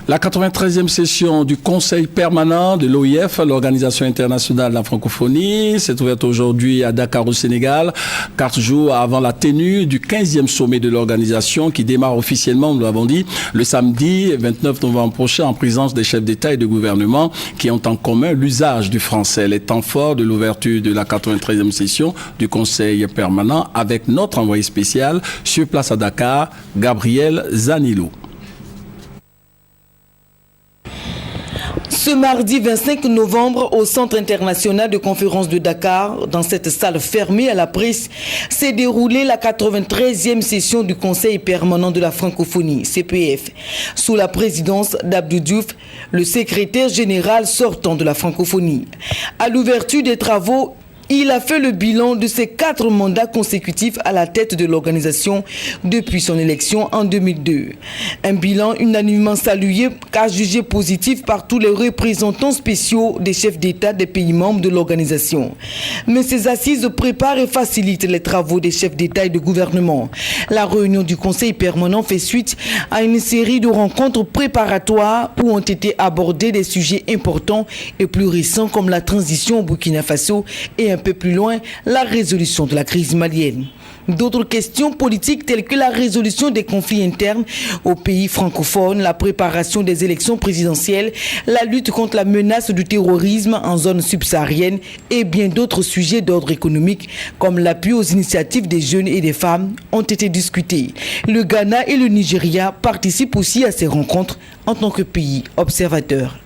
La 93e session du Conseil permanent de l'OIF, l'Organisation internationale de la francophonie, s'est ouverte aujourd'hui à Dakar au Sénégal, 4 jours avant la tenue du 15e sommet de l'organisation qui démarre officiellement, nous l'avons dit, le samedi 29 novembre prochain en présence des chefs d'État et de gouvernement qui ont en commun l'usage du français. Les temps forts de l'ouverture de la 93e session du Conseil permanent avec notre envoyé spécial sur place à Dakar, Gabriel Zanilou. Ce mardi 25 novembre, au Centre international de conférence de Dakar, dans cette salle fermée à la presse, s'est déroulée la 93e session du Conseil permanent de la francophonie, CPF, sous la présidence d'Abdou Diouf, le secrétaire général sortant de la francophonie. À l'ouverture des travaux, il a fait le bilan de ses 4 mandats consécutifs à la tête de l'organisation depuis son élection en 2002. Un bilan unanimement salué car jugé positif par tous les représentants spéciaux des chefs d'État des pays membres de l'organisation. Mais ces assises préparent et facilitent les travaux des chefs d'État et de gouvernement. La réunion du Conseil permanent fait suite à une série de rencontres préparatoires où ont été abordés des sujets importants et plus récents comme la transition au Burkina Faso et un peu plus loin, la résolution de la crise malienne. D'autres questions politiques telles que la résolution des conflits internes aux pays francophones, la préparation des élections présidentielles, la lutte contre la menace du terrorisme en zone subsaharienne et bien d'autres sujets d'ordre économique comme l'appui aux initiatives des jeunes et des femmes ont été discutés. Le Ghana et le Nigeria participent aussi à ces rencontres en tant que pays observateurs.